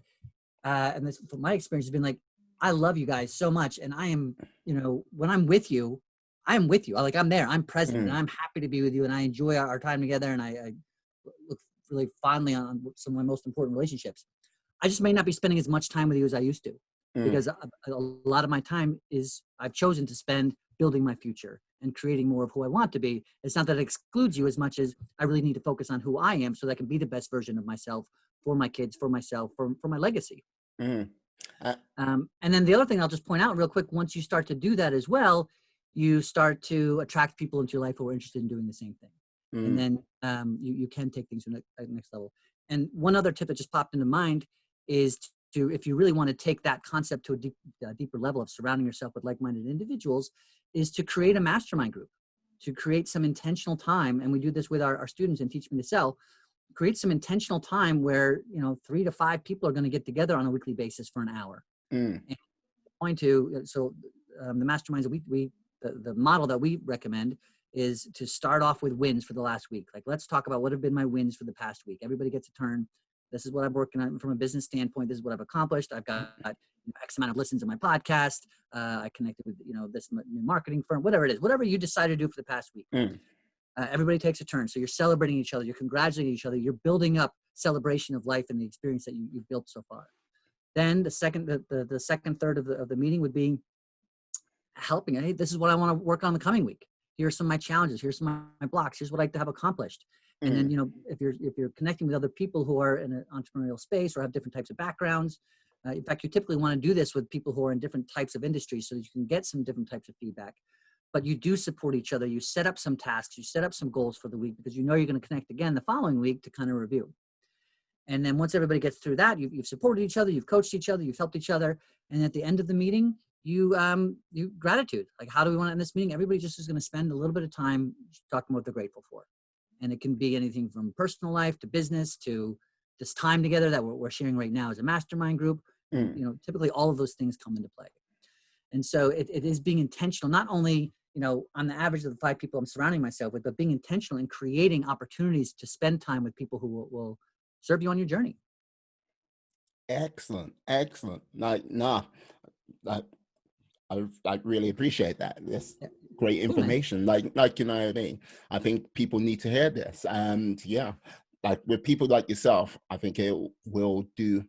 and this, from my experience, has been like, I love you guys so much, and I am, when I'm with you, I am with you. I'm there. I'm present, and I'm happy to be with you, and I enjoy our time together, and I look really fondly on some of my most important relationships. I just may not be spending as much time with you as I used to, because a lot of my time I've chosen to spend building my future and creating more of who I want to be. It's not that it excludes you as much as I really need to focus on who I am so that I can be the best version of myself for my kids, for myself, for my legacy. And then the other thing I'll just point out real quick, once you start to do that as well, you start to attract people into your life who are interested in doing the same thing. And then you can take things to the next level. And one other tip that just popped into mind is to, if you really want to take that concept to a deeper level of surrounding yourself with like-minded individuals, is to create a mastermind group, to create some intentional time. And we do this with our students in Teach Me to Sell. Create some intentional time where 3 to 5 people are going to get together on a weekly basis for an hour. And the masterminds that the model that we recommend is to start off with wins for the last week. Let's talk about what have been my wins for the past week. Everybody gets a turn. This is what I'm working on from a business standpoint. This is what I've accomplished. I've got X amount of listens on my podcast. I connected with this new marketing firm, whatever it is, whatever you decide to do for the past week. Everybody takes a turn. So you're celebrating each other. You're congratulating each other. You're building up celebration of life and the experience that you've built so far. Then the second third of the meeting would be helping. Hey, this is what I want to work on the coming week. Here's some of my challenges. Here's some of my blocks. Here's what I'd like to have accomplished. And then, if you're connecting with other people who are in an entrepreneurial space or have different types of backgrounds, in fact, you typically want to do this with people who are in different types of industries so that you can get some different types of feedback. But you do support each other. You set up some tasks. You set up some goals for the week because you're going to connect again the following week to kind of review. And then once everybody gets through that, you've supported each other, you've coached each other, you've helped each other. And at the end of the meeting, you gratitude. How do we want to end this meeting? Everybody just is going to spend a little bit of time talking about what they're grateful for. And it can be anything from personal life to business to this time together that we're sharing right now as a mastermind group. Typically all of those things come into play. And so it is being intentional, not only, on the average of the 5 people I'm surrounding myself with, but being intentional in creating opportunities to spend time with people who will serve you on your journey. Excellent. I really appreciate that. That's Yeah. great Cool, man. information. You know what I mean? I think people need to hear this. And yeah, like with people like yourself, I think it will do.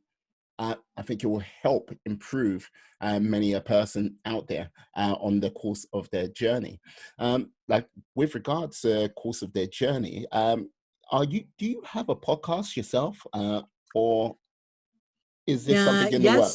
I think it will help improve many a person out there on the course of their journey. Like with regards to the course of their journey, do you have a podcast yourself, or is this Yeah, something in the work?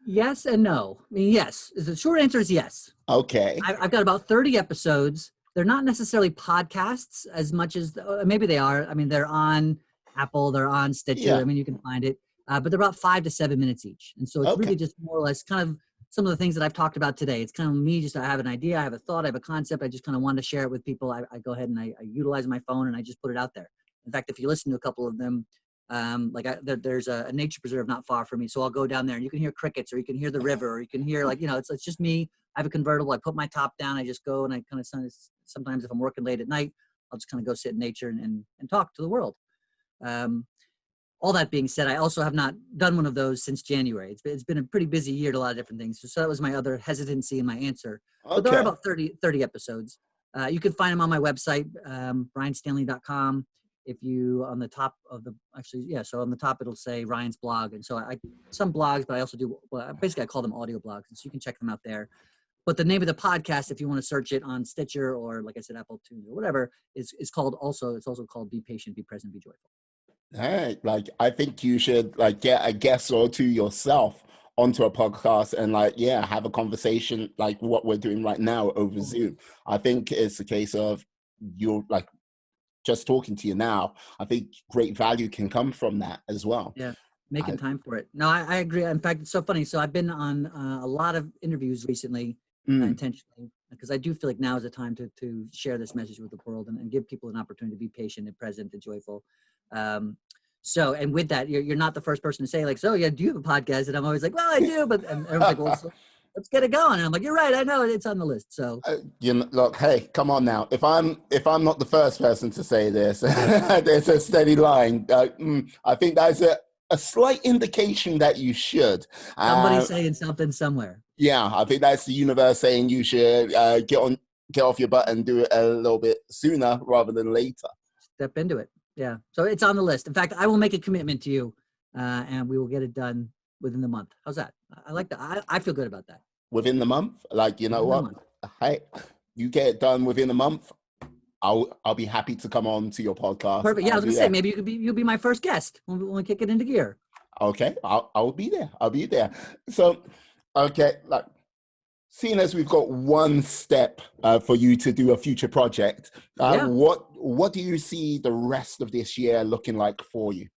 yes and no. I mean, yes. The short answer is yes. Okay. I've got about 30 episodes. They're not necessarily podcasts as much as, maybe they are. I mean, they're on Apple, they're on Stitcher. I Yeah. mean, you can find it, but they're about 5 to 7 minutes each. And so it's Okay. really just more or less kind of some of the things that I've talked about today. It's kind of me, just I have an idea, I have a thought, I have a concept. I just kind of wanted to share it with people. I go ahead and I utilize my phone and I just put it out there. In fact, if you listen to a couple of them, there's a nature preserve not far from me. So I'll go down there and you can hear crickets, or you can hear the river, or you can hear it's just me. I have a convertible. I put my top down. I just go and I kind of sometimes if I'm working late at night, I'll just kind of go sit in nature and talk to the world. All that being said, I also have not done one of those since January. It's been a pretty busy year to a lot of different things. So that was my other hesitancy in my answer. But there are Okay. about 30 episodes. You can find them on my website, ryanstanley.com. If you on the top of so on the top it'll say Ryan's blog, and so I some blogs, but I also do basically I call them audio blogs, and so you can check them out there. But the name of the podcast, if you want to search it on Stitcher or like I said, Apple Tunes or whatever, is called it's also called Be Patient, Be Present, Be Joyful. Hey, like I think you should like get a guest or two yourself onto a podcast and have a conversation like what we're doing right now over Zoom. I think it's a case of you're like just talking to you now. I think great value can come from that as well. Yeah, making time for it. No, I agree. In fact, it's so funny. So I've been on a lot of interviews recently, intentionally, because I do feel like now is the time to share this message with the world and give people an opportunity to be patient and present and joyful. And with that, you're not the first person to say like, so yeah, do you have a podcast? And I'm always like, well, I do, but and everyone's like, well, so let's get it going. And I'm like, you're right, I know it's on the list. So look, hey, come on now. If I'm not the first person to say this, there's a steady line. I think that's a slight indication that you should. Somebody's saying something somewhere. Yeah, I think that's the universe saying you should get off your butt and do it a little bit sooner rather than later. Step into it. Yeah. So it's on the list. In fact, I will make a commitment to you, and we will get it done within the month. How's that? I like that. I feel good about that. Within the month? Like, you know what? Hey, you get it done within a month, I'll be happy to come on to your podcast. Perfect. Yeah, I was gonna say maybe you'll be my first guest when we kick it into gear. Okay, I'll be there. I'll be there. So, okay, like seeing as we've got one step for you to do a future project, what do you see the rest of this year looking like for you?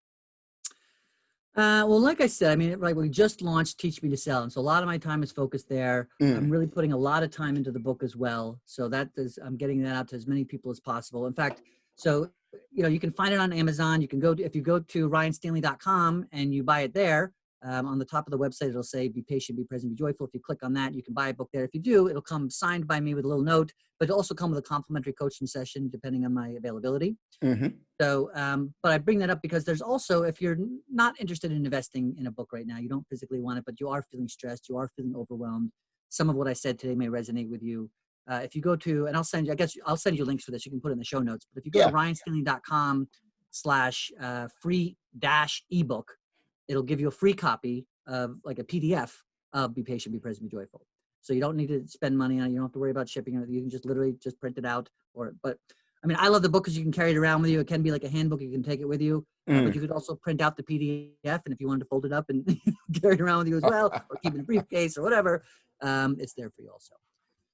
Well, like I said, I mean, like we just launched Teach Me to Sell, and so a lot of my time is focused there. I'm really putting a lot of time into the book as well. So I'm getting that out to as many people as possible. In fact, so you can find it on Amazon. You can if you go to ryanstanley.com and you buy it there. On the top of the website, it'll say, be patient, be present, be joyful. If you click on that, you can buy a book there. If you do, it'll come signed by me with a little note, but it'll also come with a complimentary coaching session, depending on my availability. So, but I bring that up because there's also, if you're not interested in investing in a book right now, you don't physically want it, but you are feeling stressed, you are feeling overwhelmed. Some of what I said today may resonate with you. If you go to, and I'll send you links for this. You can put it in the show notes, but if you go to ryanstanley.com/free-ebook, it'll give you a free copy of like a PDF of Be Patient, Be Present, Be Joyful. So you don't need to spend money on it. You don't have to worry about shipping it. You can just literally just print it out. But I mean, I love the book because you can carry it around with you. It can be like a handbook. You can take it with you, but you could also print out the PDF. And if you wanted to fold it up and carry it around with you as well, or keep it in a briefcase or whatever, it's there for you also.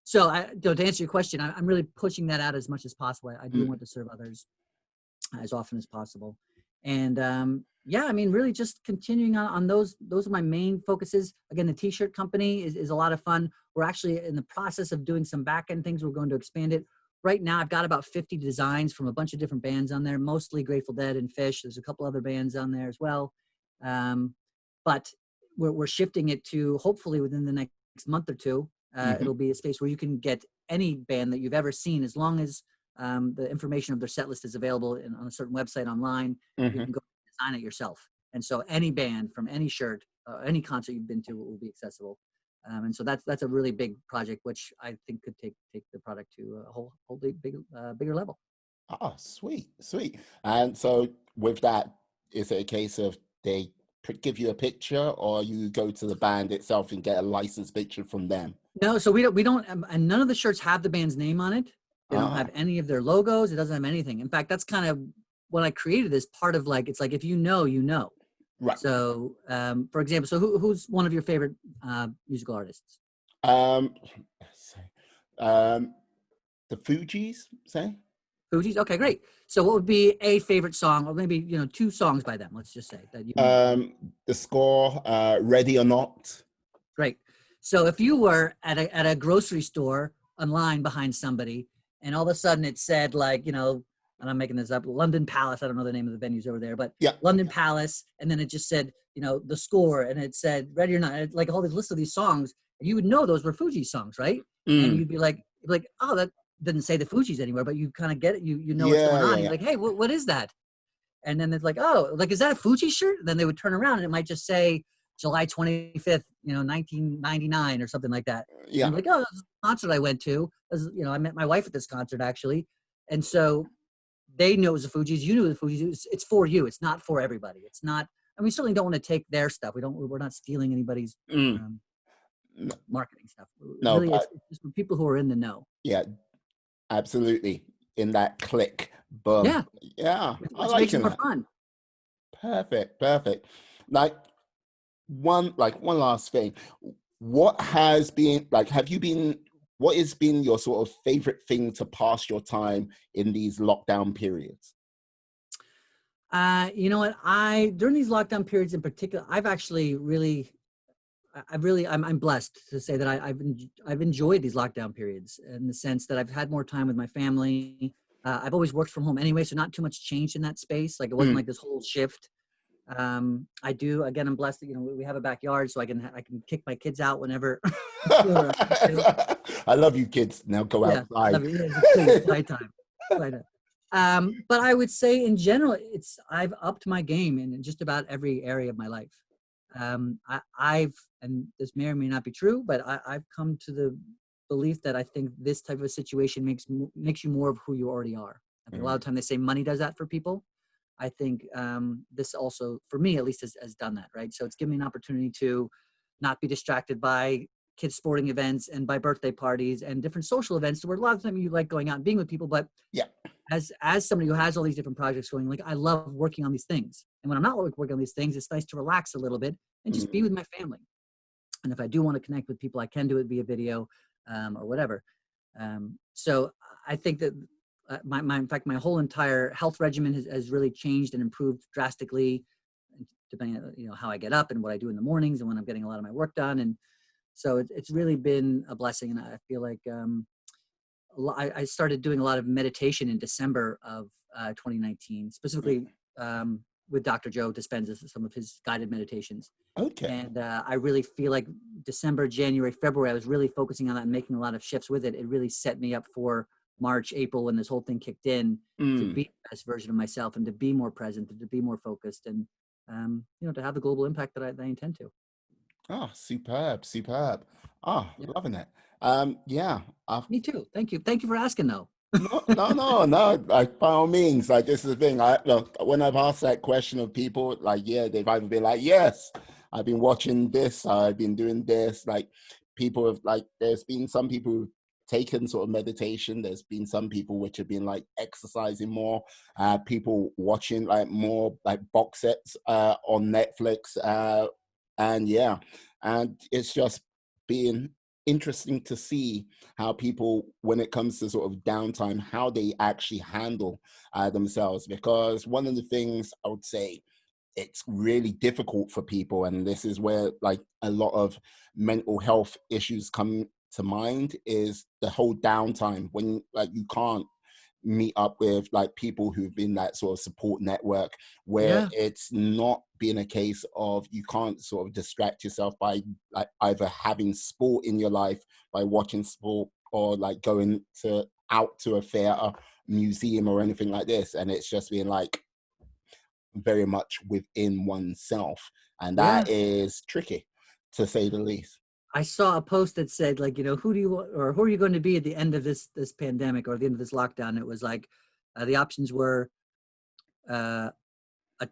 So to answer your question, I'm really pushing that out as much as possible. I do want to serve others as often as possible. And I mean, really just continuing on those are my main focuses. Again, the t-shirt company is a lot of fun. We're actually in the process of doing some back-end things. We're going to expand it. Right now, I've got about 50 designs from a bunch of different bands on there, mostly Grateful Dead and Fish. There's a couple other bands on there as well. But we're shifting it to hopefully within the next month or two. It'll be a space where you can get any band that you've ever seen, as long as the information of their set list is available on a certain website online. You can go design it yourself. And so any band from any shirt, any concert you've been to will be accessible. And so that's a really big project, which I think could take the product to a whole bigger level. Oh, sweet, sweet. And so with that, is it a case of they give you a picture, or you go to the band itself and get a licensed picture from them? No, so we don't, and none of the shirts have the band's name on it. They don't Ah, have any of their logos. It doesn't have anything. In fact, that's kind of when I created this part of like, it's like, if you know, you know. right. So, for example, so who's one of your favorite musical artists? Um, let's see. Um, the Fugees, say? Fugees? Okay, great. So what would be a favorite song, or maybe, two songs by them, let's just say, that you know? The Score, Ready or Not. Great. So if you were at a grocery store online behind somebody, and all of a sudden it said, like, and I'm making this up, London Palace, I don't know the name of the venues over there, but Yeah. London Palace, and then it just said, The Score, and it said Ready or Not, and like all these lists of these songs, and you would know those were Fuji songs, right? And Mm. you'd be like, oh, that didn't say the Fugees anywhere, but you kind of get it, you know what's Yeah, going on. yeah, You're yeah. like, hey, what is that? And then it's like, oh, like, is that a Fuji shirt? And then they would turn around and it might just say July 25th, 1999 or something like that. And Yeah. I'm like, oh, that's a concert I went to. I met my wife at this concert, actually. And so they knew it was the Fugees. You knew it was the Fugees. It's for you. It's not for everybody. It's not, and we certainly don't want to take their stuff. We're not stealing anybody's Mm. marketing stuff. No, Really, but it's just for people who are in the know. yeah, absolutely. In that click, boom. Yeah. Yeah, I Which makes it liking more that. fun. Perfect, perfect. Like one last thing. What has been like, what has been your sort of favorite thing to pass your time in these lockdown periods? You know what? During these lockdown periods in particular, I'm blessed to say that I've enjoyed these lockdown periods in the sense that I've had more time with my family. I've always worked from home anyway, so not too much changed in that space. Like, it wasn't Mm. like this whole shift. I'm blessed that, we have a backyard, so I can kick my kids out whenever. Whenever I want to. I love you kids. Now go Yeah, I outside. love it. It's playtime. But I would say in general, I've upped my game in just about every area of my life. And this may or may not be true, but I've come to the belief that I think this type of situation makes you more of who you already are. I think a lot of time they say money does that for people. I think this also, for me at least, has done that, right? So it's given me an opportunity to not be distracted by kids' sporting events and by birthday parties and different social events where a lot of time you like going out and being with people, but Yeah. as somebody who has all these different projects going, like, I love working on these things. And when I'm not working on these things, it's nice to relax a little bit and just be with my family. And if I do want to connect with people, I can do it via video or whatever. So I think that in fact, my whole entire health regimen has really changed and improved drastically, depending on, how I get up and what I do in the mornings and when I'm getting a lot of my work done. And so it's really been a blessing. And I feel like I started doing a lot of meditation in December of 2019, specifically with Dr. Joe Dispenza, some of his guided meditations. Okay. And I really feel like December, January, February, I was really focusing on that and making a lot of shifts with it. It really set me up for March, April, when this whole thing kicked in, to be the best version of myself and to be more present and to be more focused and, to have the global impact that I intend to. Oh, superb, superb. Oh, Yeah. loving it. Yeah. Me too. Thank you. Thank you for asking, though. No. Like, by all means, like, this is the thing. Look, when I've asked that question of people, like, yeah, they've either been like, yes, I've been watching this, I've been doing this. Like, people have, like, there's been some people who've taken sort of meditation. There's been some people which have been like exercising more. People watching like more like box sets on Netflix. And yeah, and it's just been interesting to see how people, when it comes to sort of downtime, how they actually handle themselves. Because one of the things I would say, it's really difficult for people, and this is where like a lot of mental health issues come to mind, is the whole downtime when like you can't meet up with like people who've been that sort of support network, where Yeah. it's not being a case of you can't sort of distract yourself by like either having sport in your life, by watching sport, or like going out to a theater, museum, or anything like this, and it's just being like very much within oneself, and Yeah. that is tricky, to say the least. I saw a post that said, like, who do you want, or who are you going to be at the end of this pandemic or the end of this lockdown? It was like the options were uh, a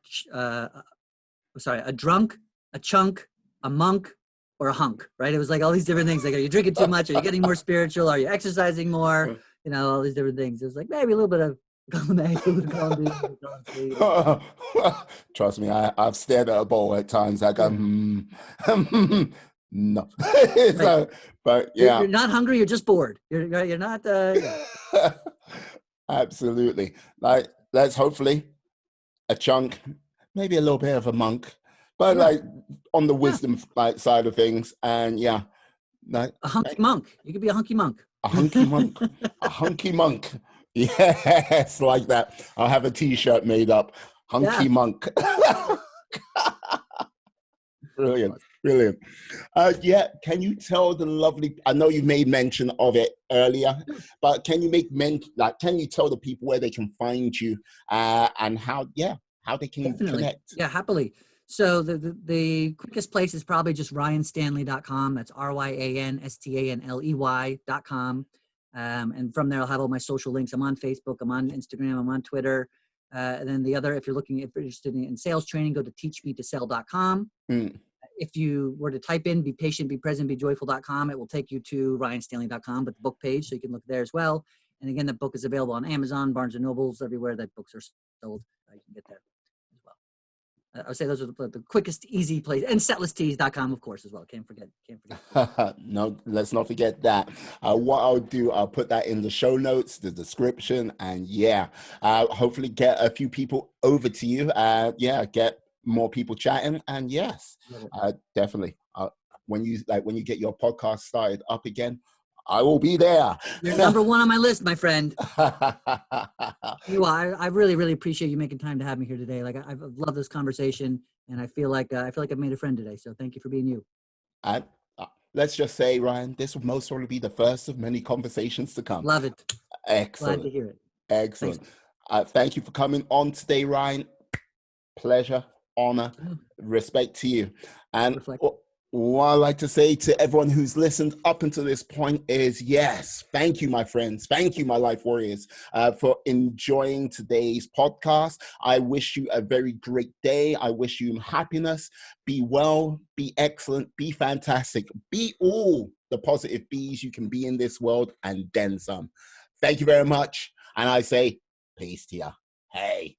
drunk, a chunk, a monk, or a hunk, right? It was like all these different things. Like, are you drinking too much? Are you getting more spiritual? Are you exercising more? All these different things. It was like maybe a little bit of column A, a little bit of column B, a little bit of column C. Trust me, I've stared at a bowl at times. I go, no. Right. So, but yeah. You're not hungry. You're just bored. You're not. Yeah. Absolutely. Like, let's hopefully a chunk, maybe a little bit of a monk, but like on the wisdom like side of things. And yeah, like a hunky monk. You could be a hunky monk. A hunky monk. A hunky monk. Yes, like that. I'll have a T-shirt made up. Hunky monk. Brilliant. Brilliant. Yeah, can you tell the lovely, I know you made mention of it earlier, but can you can you tell the people where they can find you and how they can connect? Yeah, happily. So the quickest place is probably just ryanstanley.com. That's RyanStanley.com. And from there, I'll have all my social links. I'm on Facebook, I'm on Instagram, I'm on Twitter. And then if you're interested in sales training, go to teachmetosell.com. If you were to type in be patient, be present, be joyful.com, it will take you to ryanstanley.com, but the book page, so you can look there as well. And again, the book is available on Amazon, Barnes & Nobles, everywhere that books are sold. You can get there as well. I would say those are the quickest, easy place. And setlesstees.com, of course, as well. Can't forget. No, let's not forget that. What I'll do, I'll put that in the show notes, the description, and hopefully get a few people over to you. Get more people chatting, and yes, definitely. When you get your podcast started up again, I will be there. You're number one on my list, my friend. I really, really appreciate you making time to have me here today. Like, I've loved this conversation, and I feel like I've made a friend today. So thank you for being you. And let's just say, Ryan, this will most probably be the first of many conversations to come. Love it. Excellent. Glad to hear it. Excellent. Thank you for coming on today, Ryan. Pleasure, honor, respect to you. And what I'd like to say to everyone who's listened up until this point is, yes, thank you, my friends. Thank you, my life warriors, for enjoying today's podcast. I wish you a very great day. I wish you happiness. Be well, be excellent, be fantastic. Be all the positive bees you can be in this world, and then some. Thank you very much. And I say, peace to you. Hey.